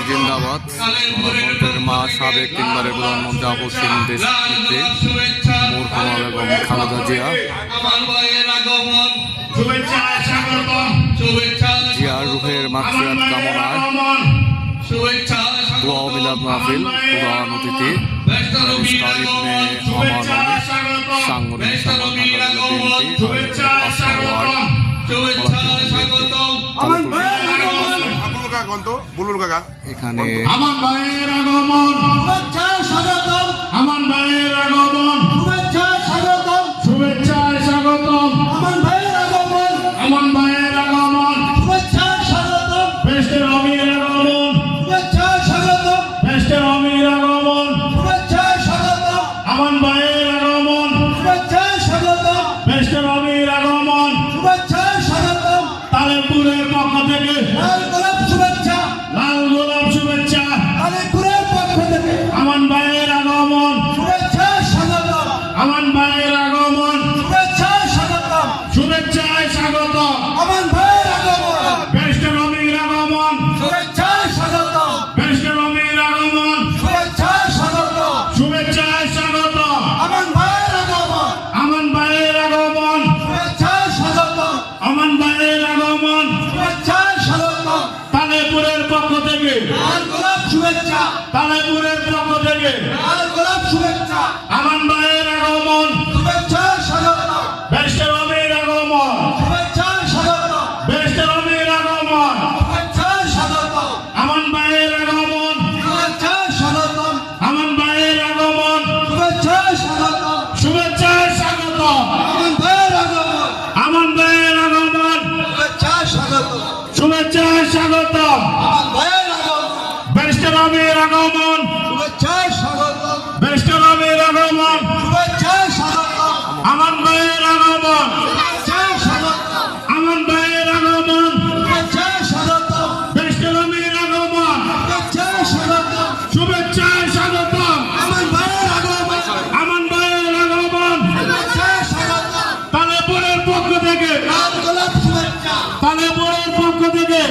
জিন্দাবাদ। গণতন্ত্রের মা, সাবেক তিনবারের প্রধানমন্ত্রী আপসহীন দেশনেত্রী মরহুমা বেগম খালেদা জিয়া, জিয়ার রুহের মাগফিরাত কামনায় দোয়া ও মিলাদ মাহফিল প্রধান অতিথি ইফতার ইবনে আমানুল সাংগঠনিক সম্পাদক এখানে আমান ভাইয়ের আগমন, শুভেচ্ছা স্বাগতম। আমান ভাইয়ের আগমন, শুভেচ্ছা স্বাগতম। শুভেচ্ছায় স্বাগতম। আমান ভাইয়ের আগমন, আমান ভাইয়ের আগমন, শুভেচ্ছা স্বাগতম। বেস্টের অমির আগমন, শুভেচ্ছা স্বাগতম। বেস্টের অমির আগমন, শুভেচ্ছা স্বাগতম। আমান ভাইয়ের আগমন, শুভেচ্ছা স্বাগতম। বেস্টের অমির আগমন, শুভেচ্ছা স্বাগতম। তালেপুরের পক্ষ থেকে লাল গোলাপ শুভেচ্ছা, লাল গোলাপ শুভেচ্ছা। তালেপুরের পক্ষ থেকে আমান ভাইয়ের আগমন, শুভেচ্ছা স্বাগতম। আমান ভাইয়ের আগমন, শুভেচ্ছা স্বাগতম। শুভেচ্ছায় স্বাগতম। আমান ভাইয়ের আগমন, বেস্টের অমির আগমন, শুভেচ্ছা স্বাগতম। বেস্টের অমির আগমন, শুভেচ্ছা স্বাগতম। শুভেচ্ছায় স্বাগতম। আমান ভাইয়ের আগমন, আমান ভাইয়ের আগমন, শুভেচ্ছা স্বাগতম। আমান ভাইয়ের আগমন, শুভেচ্ছা স্বাগতম। তালেপুরের পক্ষ থেকে লাল গোলাপ শুভেচ্ছা। তালেপুরের পক্ষ থেকে লাল গোলাপ শুভেচ্ছা। আমান ভাইয়ের আগমন, শুভেচ্ছা স্বাগতম। বেস্টের অমির আগমন, শুভেচ্ছা স্বাগতম। বেস্টের অমির আগমন, শুভেচ্ছা স্বাগতম। আমান ভাইয়ের আগমন, শুভেচ্ছা স্বাগতম। আমান ভাইয়ের আগমন, শুভেচ্ছা স্বাগতম। শুভেচ্ছা স্বাগতম। আমান ভাইয়ের আগমন, আমান ভাইয়ের আগমন, শুভেচ্ছা স্বাগতম। শুভেচ্ছা স্বাগতম। আমান ভাইয়ের আগমন, বেস্টের অমির আগমন, শুভেচ্ছা স্বাগতম। বেস্টের অমির আগমন, শুভেচ্ছা স্বাগতম। আমান ভাইয়ের আগমন, শুভেচ্ছা স্বাগতম। আমান ভাইয়ের আগমন, শুভেচ্ছা স্বাগতম। বেস্টের অমির আগমন, শুভেচ্ছা স্বাগতম। শুভেচ্ছা স্বাগতম। আমান ভাইয়ের আগমন, আমান ভাইয়ের আগমন, শুভেচ্ছা স্বাগতম। তালেপুরের পক্ষ থেকে লাল গোলাপ শুভেচ্ছা। তালেপুরের পক্ষ থেকে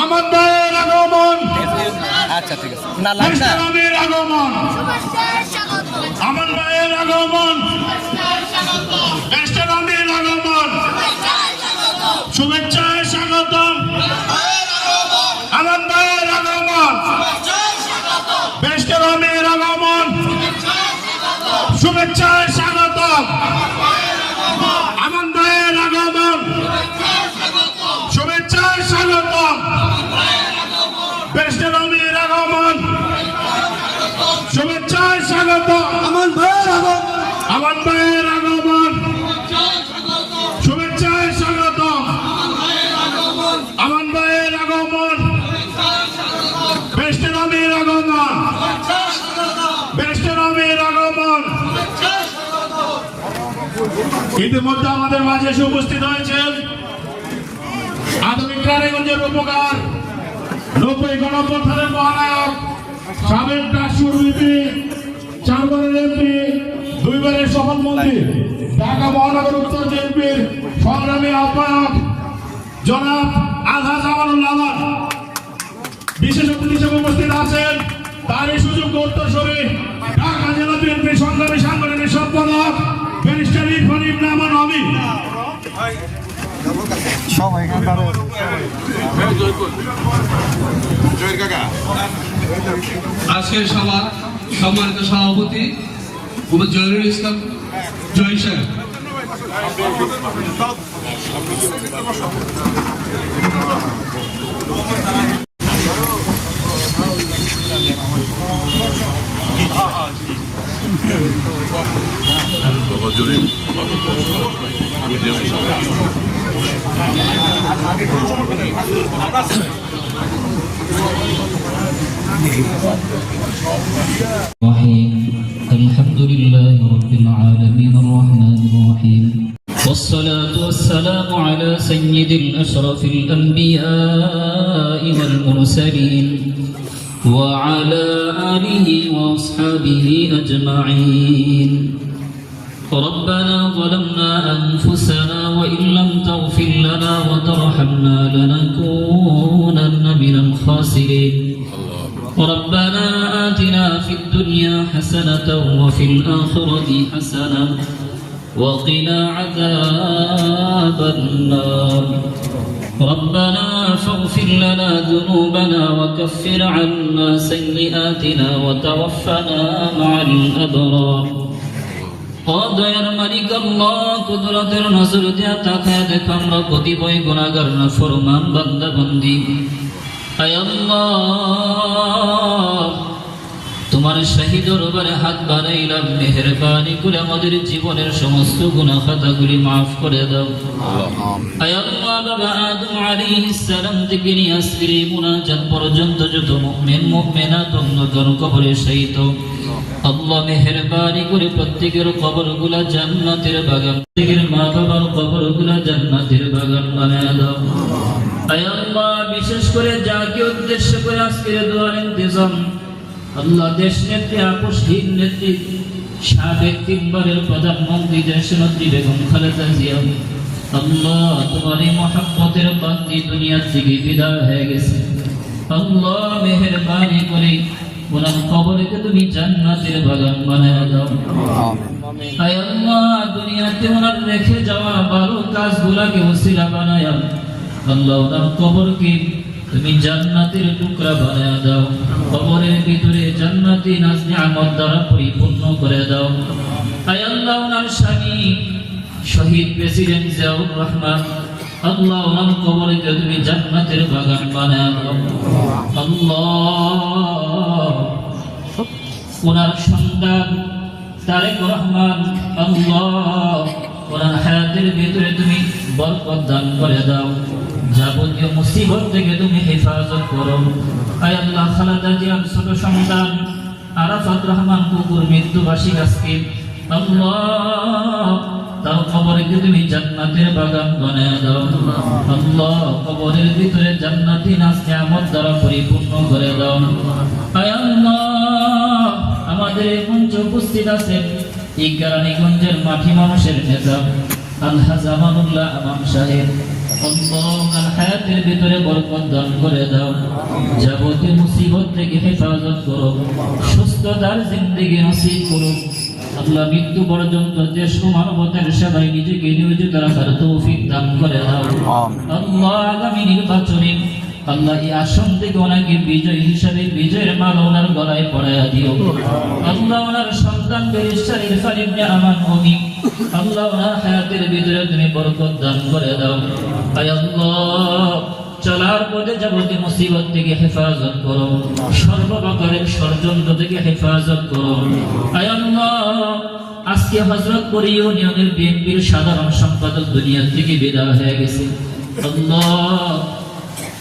আমান ভাইয়ের আগমন, আচ্ছা ঠিক আছে না লাগবে বেস্টের অমির আগমন, আমান ভাইয়ের আগমন, বেস্টের অমির আগমন, শুভেচ্ছায় স্বাগতম। আমান ভাইয়ের আগমন, বেস্টের অমির আগমন, শুভেচ্ছায় স্বাগতম। আমান ভাইয়ের আগমন, শুভেচ্ছায় স্বাগতম। বেস্টের অমির আগমন, শুভেচ্ছায় স্বাগতম। আমান ভাইয়ের আগমন, আমান ভাইয়ের আগমন, শুভেচ্ছায় স্বাগতম। আমান ভাইয়ের আগমন, বেস্টের অমির আগমন, বেস্টের অমির আগমন। ইতিমধ্যে আমাদের মাঝে এসে উপস্থিত হয়েছেন আধুনিক রানীগঞ্জের উপকার 90 গণপ্রথানের মহানায়ক, সাবেক ডাকসুর ভিপি, 4 বারের এমপি, 2 বারের সফল মন্ত্রী, ঢাকা মহানগর উত্তর বিএনপির সংগ্রামী আহ্বায়ক জনাব আলহাজ আমানুল্লাহ আমান বিশেষ অতিথি হিসেবে উপস্থিত আছেন। তারই সুযোগ্য উত্তরসূরি ঢাকা জেলা বিএনপির সংগ্রামী সাংগঠনিক সম্পাদক ব্যারিস্টার ইরফান ইবনে আমান রবি। আজকের সভার সম্মানিত সভাপতি জহিরুল ইসলাম জহির সাহেব, الحمد لله رب العالمين الرحمن الرحيم والصلاة والسلام على سيد الأشرف الأنبياء والمرسلين وعلى آله وأصحابه أجمعين. ربنا ظلمنا أنفسنا وإن لم تغفر لنا وترحمنا الخاسرين ربنا آتنا في الدنيا حسنة وفي الآخرة حسنة وقنا عذاب النار ربنا فاغفر لنا ذنوبنا وكفر عنا سيئاتنا وتوفنا مع الأبرار দয়ার মালিক আল্লাহ কুদরতের নজর দিয়া তাকায় দেখো আমরা কতিপয় গুনাহগার নাফরমান বান্দা বান্দি আয় আল্লাহ তোমার শাহী দরবারে হাত বাড়াইলাম মেহেরবানি করে আমাদের জীবনের সমস্ত গুনাহ খাতাগুলি maaf করে দাও আয় আল্লাহ বাবা আদম আলাইহিস সালাম থেকে নিয়ে আজকের এই মুনাজাত পর্যন্ত যত মুমিন মুমিনাত অন্ধকার কবরে শায়িত আল্লাহ মেহেরবানি করে প্রত্যেকের কবরগুলা জান্নাতের বাগান প্রত্যেকের মা বাবার কবরগুলা জান্নাতের বাগান বানায় দাও আয় আল্লাহ বিশেষ করে যাকে উদ্দেশ্য করে আজকের দোয়ার ইন্তজাম আল্লাহ দেশ নেত্রী আপসহীন নেত্রী সাবেক তিনবারের প্রধানমন্ত্রী দেশনেত্রী বেগম খালেদা জিয়া আল্লাহ তোমার এই মহব্বতের বান্দি দুনিয়া থেকে বিদায় হয়ে গেছে আল্লাহ মেহেরবানি করে ওনার কবরকে তুমি জান্নাতের বাগান বানায় দাও আয় আল্লাহ দুনিয়াতে ওনার রেখে যাওয়া ভালো কাজগুলাকে ওসিলা বানায় আল্লাহ ওনার কবরকে তুমি জান্নাতের টুকরা বানায় দাও কবরের ভিতরে জান্নাতি নাজ নিয়ামত দ্বারা পরিপূর্ণ করে দাও আয় আল্লাহ ওনার স্বামী শহীদ প্রেসিডেন্ট জিয়াউর রহমান আল্লাহ ওনার কবরকে তুমি জান্নাতের বাগান বানায় দাও আল্লাহ ওনার সন্তান তারেক রহমান আল্লাহ ওনার হায়াতের ভিতরে তুমি বরকত দান করে দাও যাবতীয় মুসিবত থেকে তুমি হেফাজত করো আয় আল্লাহ খালেদা জিয়ার ছোট সন্তান আরাফাত রহমান কুকুর মৃত্যুবাসী আজকে আল্লাহ তার কবরকে তুমি জান্নাতের বাগান বানায় দাও আল্লাহ কবরের ভিতরে জান্নাতি নাজ নিয়ামত দ্বারা পরিপূর্ণ করে দাও আয় আল্লাহ আমাদের এই মঞ্চে উপস্থিত আছেন এই কেরানীগঞ্জের মাটি মানুষের নেতা আলহাজ আমানুল্লাহ আমাম সাহেব আল্লাহ ওনার হায়াতের ভিতরে বরকত দান করে দাও যাবতীয় মুসিবত থেকে হেফাজত করো সুস্থতার জিন্দেগি নসিব করো আল্লাহ মৃত্যু পর্যন্ত দেশ ও মানবতার সেবায় নিজেকে নিয়োজিত রাখার তৌফিক দান করে দাও আল্লাহ আগামী নির্বাচনে আল্লাহ এই আসন থেকে ওনাকে বিজয় হিসাবে বিজয়ের মালা ওনার গলায় পড়াইয়া দিও আল্লাহ ওনার সন্তান বেরিস্টার ইরফান ইবনে আমান অমি আল্লাহ ওনার হায়াতের ভিতরে তুমি বরকত দান করে দাও আয় আল্লাহ চলার পথে যাবতীয় মুসিবত থেকে হেফাজত করো সর্বপ্রকারের ষড়যন্ত্র থেকে হেফাজত করো আয় আল্লাহ আজকে হযরতপুর ইউনিয়নের বিএনপির সাধারণ সম্পাদক দুনিয়া থেকে বিদায় হয়ে গেছে আল্লাহ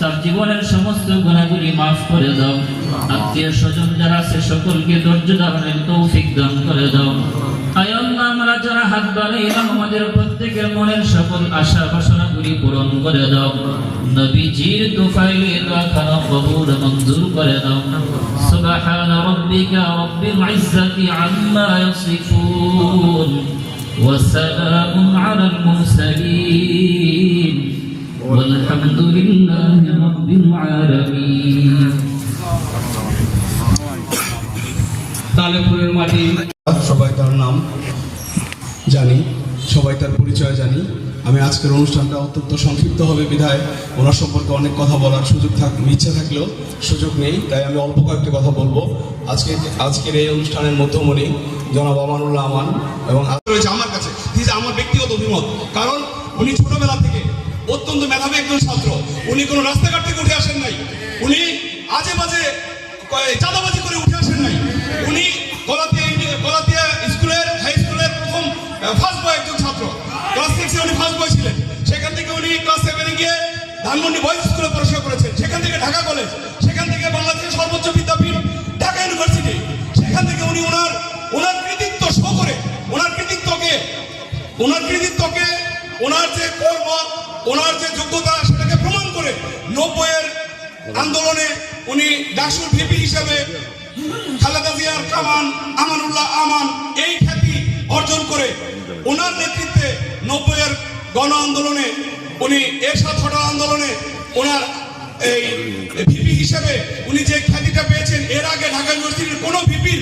তার জীবনের সমস্ত গুনাহগুলি maaf করে দাও আত্মীয় স্বজন যারা আছে সকলকে ধৈর্য ধারণের তৌফিক দান করে দাও আয় আল্লাহ আমরা যারা হাত বাড়াইলাম আমাদের প্রত্যেকের মনের সকল আশা বাসনাগুলি পূরণ করে দাও নবীজির তোফাইলে দোয়াখানা কবুল মঞ্জুর করে দাও সুবহান রাব্বিকা রাব্বিল ইজ্জাতি আম্মা ইয়াসিফুন ওয়া সালামুন আলাল মুরসালিন والحمد لله رب العالمين তালেপুরের মাটি সবাই তার নাম জানি সবাই তার পরিচয় জানি আমি আজকের অনুষ্ঠানটা অত্যন্ত সংক্ষিপ্ত হবে বিধায় ওনার সম্পর্কে অনেক কথা বলার ইচ্ছা থাকলেও সুযোগ নেই তাই আমি অল্প কয়েকটি কথা বলবো আজকের এই অনুষ্ঠানের মধ্যমণি জনাব আমানুল্লাহ আমান এবং রয়েছে আমার কাছে আমার ব্যক্তিগত অভিমত কারণ উনি ছোটবেলা থেকে অত্যন্ত মেধাবী একজন ছাত্র উনি কোনো রাস্তাঘাট থেকে উঠে আসেন নাই উনি আজে বাজে চাঁদাবাজি করে উঠে আসেন নাই উনি গলাতিয়া স্কুলের হাই স্কুলের প্রথম ফার্স্ট বয় একজন ছাত্র ক্লাস 6 উনি ফার্স্ট বয় ছিলেন সেখান থেকে উনি ক্লাস 7 গিয়ে ধানমন্ডি বয়েজ স্কুলে পড়াশোনা করেছেন সেখান থেকে ঢাকা কলেজ সেখান থেকে বাংলাদেশের সর্বোচ্চ বিদ্যাপীঠ ঢাকা ইউনিভার্সিটি সেখান থেকে উনি ওনার কৃতিত্ব শো করে ওনার কৃতিত্বকে ওনার যে কর্ম ওনার যে যোগ্যতা সেটাকে প্রমাণ করে 90-এর আন্দোলনে উনি ডাকসুর ভিপি হিসেবে খালেদা জিয়ার কামান আমানুল্লাহ আমান এই খ্যাতি অর্জন করে ওনার নেতৃত্বে 90-এর গণ আন্দোলনে উনি এরশাদ হটার আন্দোলনে ওনার এই ভিপি হিসেবে উনি যে খ্যাতিটা পেয়েছেন, এর আগে ঢাকা ইউনিভার্সিটির কোনো ভিপির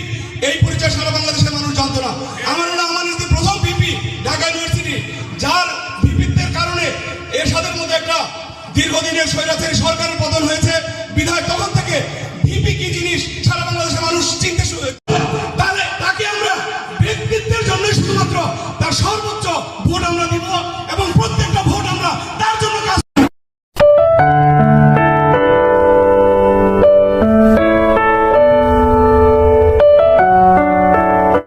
এই পরিচয় সারা বাংলাদেশের মানুষ জানতো না। আমানুল্লাহ আমান ইজ প্রথম ভিপি ঢাকা ইউনিভার্সিটি, যার ভিপিত্বের কারণে এরশাদের মধ্যে একটা দীর্ঘদিনের স্বৈরাচারী সরকারের পতন হয়েছে। বিধায় তখন থেকে